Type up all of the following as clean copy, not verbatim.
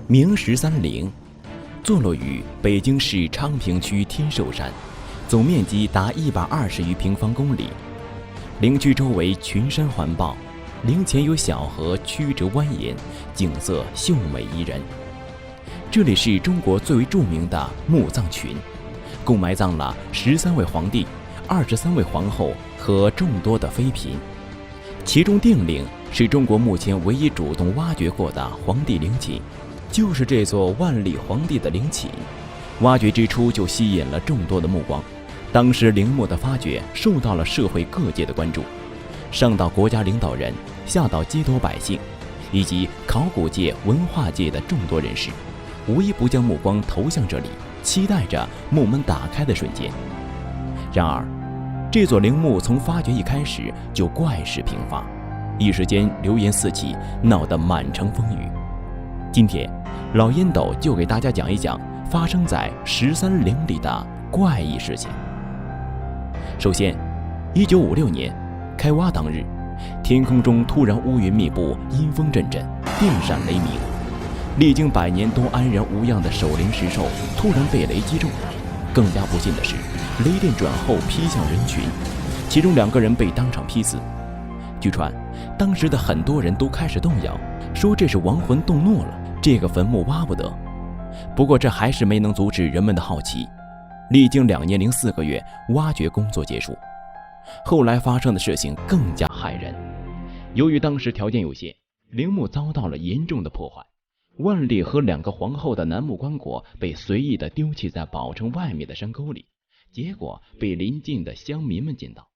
明13陵，坐落于北京市昌平区天寿山，总面积达120余平方公里。陵区周围群山环抱，陵前有小河曲折蜿蜒，景色秀美宜人。这里是中国最为著名的墓葬群，共埋葬了13位皇帝、23位皇后和众多的妃嫔。其中定陵是中国目前唯一主动挖掘过的皇帝陵寝，就是这座万历皇帝的陵寝。挖掘之初就吸引了众多的目光，当时陵墓的发掘受到了社会各界的关注，上到国家领导人，下到街头百姓，以及考古界、文化界的众多人士，无一不将目光投向这里，期待着墓门打开的瞬间。然而，这座陵墓从发掘一开始就怪事频发，一时间流言四起，闹得满城风雨。今天，老烟斗就给大家讲一讲发生在13陵里的怪异事情。首先，1956年开挖当日，天空中突然乌云密布，阴风阵阵，电闪雷鸣。历经100年都安然无恙的守陵石兽突然被雷击中。更加不幸的是，雷电转后劈向人群，其中2个人被当场劈死。据传，当时的很多人都开始动摇，说这是亡魂动怒了，这个坟墓挖不得。不过这还是没能阻止人们的好奇。历经2年零4个月，挖掘工作结束。后来发生的事情更加骇人。由于当时条件有限，陵墓遭到了严重的破坏。万历和2个皇后的楠木棺椁被随意地丢弃在宝城外面的山沟里，结果被邻近的乡民们见到。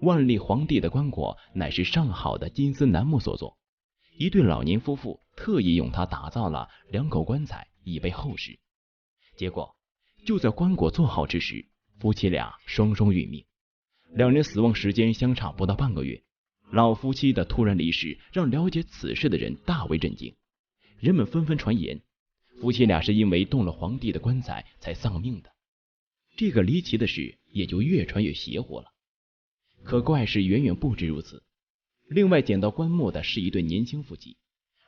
万历皇帝的棺椁乃是上好的金丝楠木所做，一对老年夫妇特意用它打造了2口棺材，以备后事。结果就在棺椁做好之时，夫妻俩双双殒命，2人死亡时间相差不到半个月。老夫妻的突然离世让了解此事的人大为震惊，人们纷纷传言，夫妻俩是因为动了皇帝的棺材才丧命的。这个离奇的事也就越传越邪乎了。可怪事远远不止如此。另外捡到棺木的是一对年轻夫妻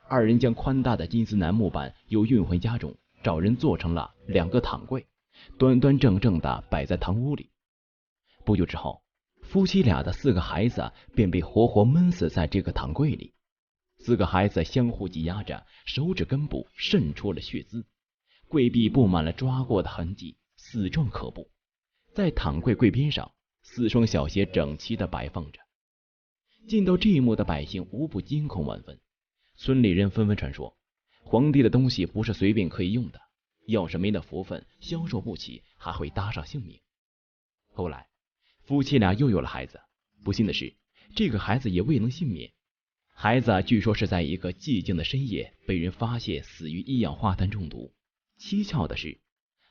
，2人将宽大的金丝楠木板又运回家中，找人做成了2个躺柜，端端正正地摆在堂屋里。不久之后，夫妻俩的4个孩子便被活活闷死在这个躺柜里。4个孩子相互挤压着，手指根部渗出了血渍，柜壁布满了抓过的痕迹，死状可怖。在躺柜柜边上，4双小鞋整齐地摆放着。见到这一幕的百姓无不惊恐万分，村里人纷纷传说，皇帝的东西不是随便可以用的，要是没了福分，消受不起，还会搭上性命。后来夫妻俩又有了孩子，不幸的是，这个孩子也未能幸免。孩子据说是在一个寂静的深夜被人发现死于一氧化碳中毒。蹊跷的是，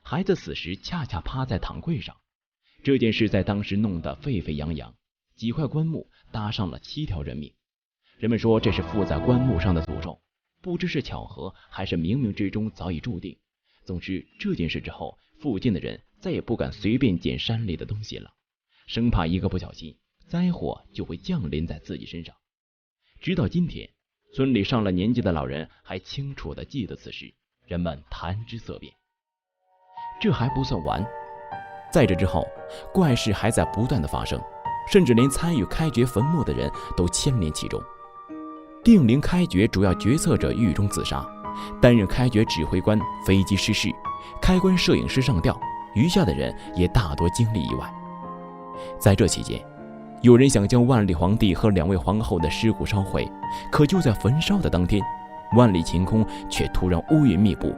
孩子死时恰恰趴在躺柜上。这件事在当时弄得沸沸扬扬，几块棺木搭上了7条人命。人们说这是附在棺木上的诅咒，不知是巧合还是冥冥之中早已注定。总之，这件事之后，附近的人再也不敢随便捡山里的东西了，生怕一个不小心，灾祸就会降临在自己身上。直到今天，村里上了年纪的老人还清楚地记得此事，人们谈之色变。这还不算完，在这之后，怪事还在不断的发生，甚至连参与开掘坟墓的人都牵连其中。定陵开掘主要决策者狱中自杀，担任开掘指挥官飞机失事，开棺摄影师上吊，余下的人也大多经历意外。在这期间，有人想将万历皇帝和2位皇后的尸骨烧毁，可就在焚烧的当天，万里晴空却突然乌云密布，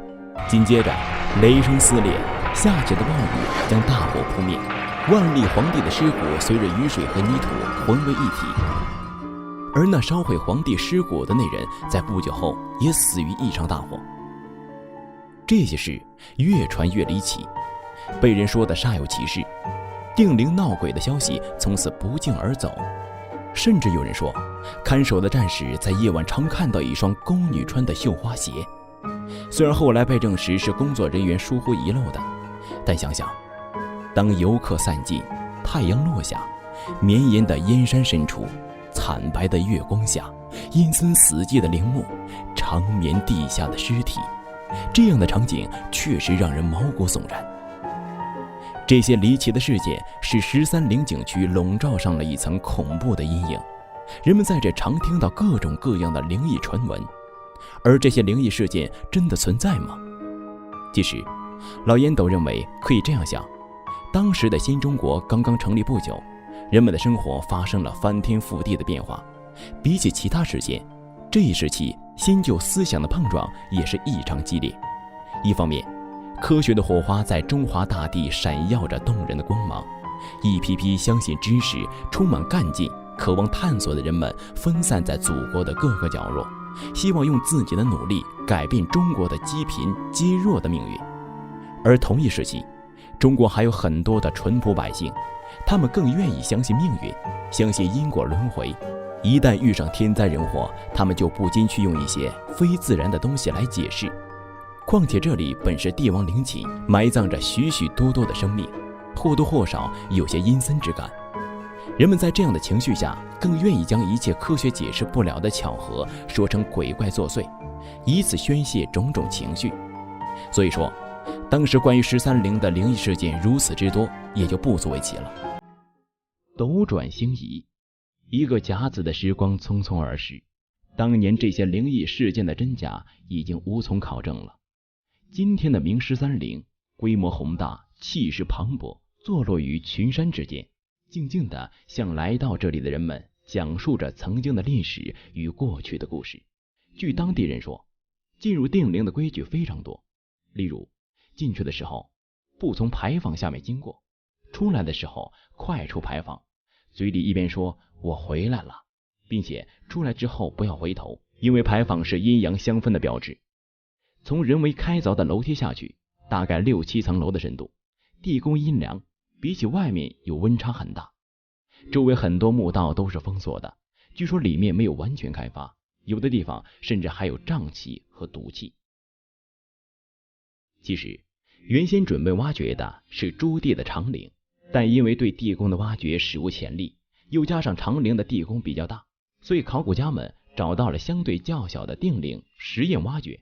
紧接着雷声撕裂，下起的暴雨将大火扑灭，万历皇帝的尸骨随着雨水和泥土混为一体。而那烧毁皇帝尸骨的那人在不久后也死于一场大火。这些事越传越离奇，被人说的煞有其事，定陵闹鬼的消息从此不胫而走。甚至有人说，看守的战士在夜晚常看到一双宫女穿的绣花鞋。虽然后来被证实是工作人员疏忽遗漏的，但想想，当游客散尽，太阳落下，绵延的燕山深处，惨白的月光下，阴森死寂的陵墓，长眠地下的尸体。这样的场景确实让人毛骨悚然。这些离奇的事件使13陵景区笼罩上了一层恐怖的阴影，人们在这常听到各种各样的灵异传闻。而这些灵异事件真的存在吗？其实老烟斗认为可以这样想，当时的新中国刚刚成立不久，人们的生活发生了翻天覆地的变化。比起其他时间，这一时期新旧思想的碰撞也是异常激烈。一方面，科学的火花在中华大地闪耀着动人的光芒，一批批相信知识、充满干劲、渴望探索的人们分散在祖国的各个角落，希望用自己的努力改变中国的积贫积弱的命运。而同一时期，中国还有很多的淳朴百姓，他们更愿意相信命运，相信因果轮回。一旦遇上天灾人祸，他们就不禁去用一些非自然的东西来解释。况且这里本是帝王陵寝，埋葬着许许多多的生命，或多或少有些阴森之感。人们在这样的情绪下，更愿意将一切科学解释不了的巧合说成鬼怪作祟，以此宣泄种种情绪。所以说，当时关于13陵的灵异事件如此之多，也就不足为奇了。斗转星移，一个甲子的时光匆匆而逝，当年这些灵异事件的真假已经无从考证了。今天的明13陵规模宏大，气势磅礴，坐落于群山之间，静静地向来到这里的人们讲述着曾经的历史与过去的故事。据当地人说，进入定陵的规矩非常多，例如进去的时候不从牌坊下面经过，出来的时候快出牌坊，嘴里一边说我回来了，并且出来之后不要回头，因为牌坊是阴阳相分的标志。从人为开凿的楼梯下去，大概6、7层楼的深度，地宫阴凉，比起外面有温差很大。周围很多墓道都是封锁的，据说里面没有完全开发，有的地方甚至还有瘴气和毒气。其实原先准备挖掘的是朱棣的长陵，但因为对地宫的挖掘史无前例，又加上长陵的地宫比较大，所以考古家们找到了相对较小的定陵实验挖掘。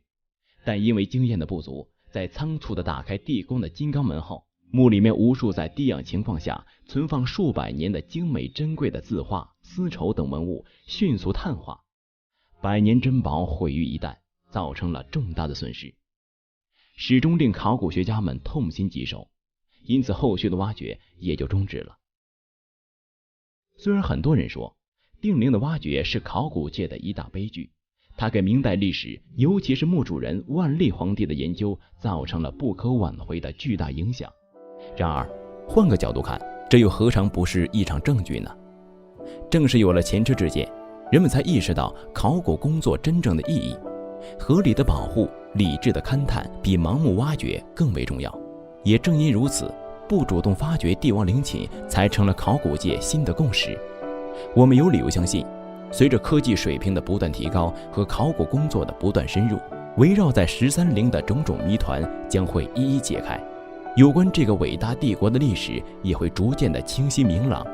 但因为经验的不足，在仓促地打开地宫的金刚门后，墓里面无数在低氧情况下存放数百年的精美珍贵的字画、丝绸等文物迅速碳化，百年珍宝毁于一旦，造成了重大的损失，始终令考古学家们痛心疾首，因此后续的挖掘也就终止了。虽然很多人说定陵的挖掘是考古界的一大悲剧，它给明代历史，尤其是墓主人万历皇帝的研究造成了不可挽回的巨大影响。然而换个角度看，这又何尝不是一场证据呢？正是有了前车之鉴，人们才意识到考古工作真正的意义，合理的保护、理智的勘探比盲目挖掘更为重要。也正因如此，不主动发掘帝王陵寝才成了考古界新的共识。我们有理由相信，随着科技水平的不断提高和考古工作的不断深入，围绕在13陵的种种谜团将会一一解开，有关这个伟大帝国的历史也会逐渐的清晰明朗。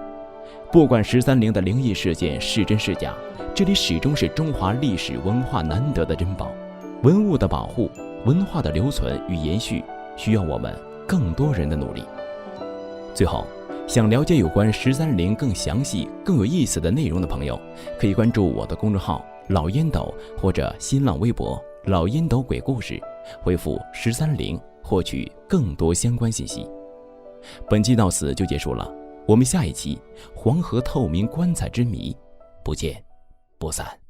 不管13陵的灵异事件是真是假，这里始终是中华历史文化难得的珍宝。文物的保护、文化的留存与延续，需要我们更多人的努力。最后，想了解有关13陵更详细、更有意思的内容的朋友，可以关注我的公众号老烟斗或者新浪微博老烟斗鬼故事，回复13陵获取更多相关信息。本期到此就结束了，我们下一期黄河透明棺材之谜不见不散。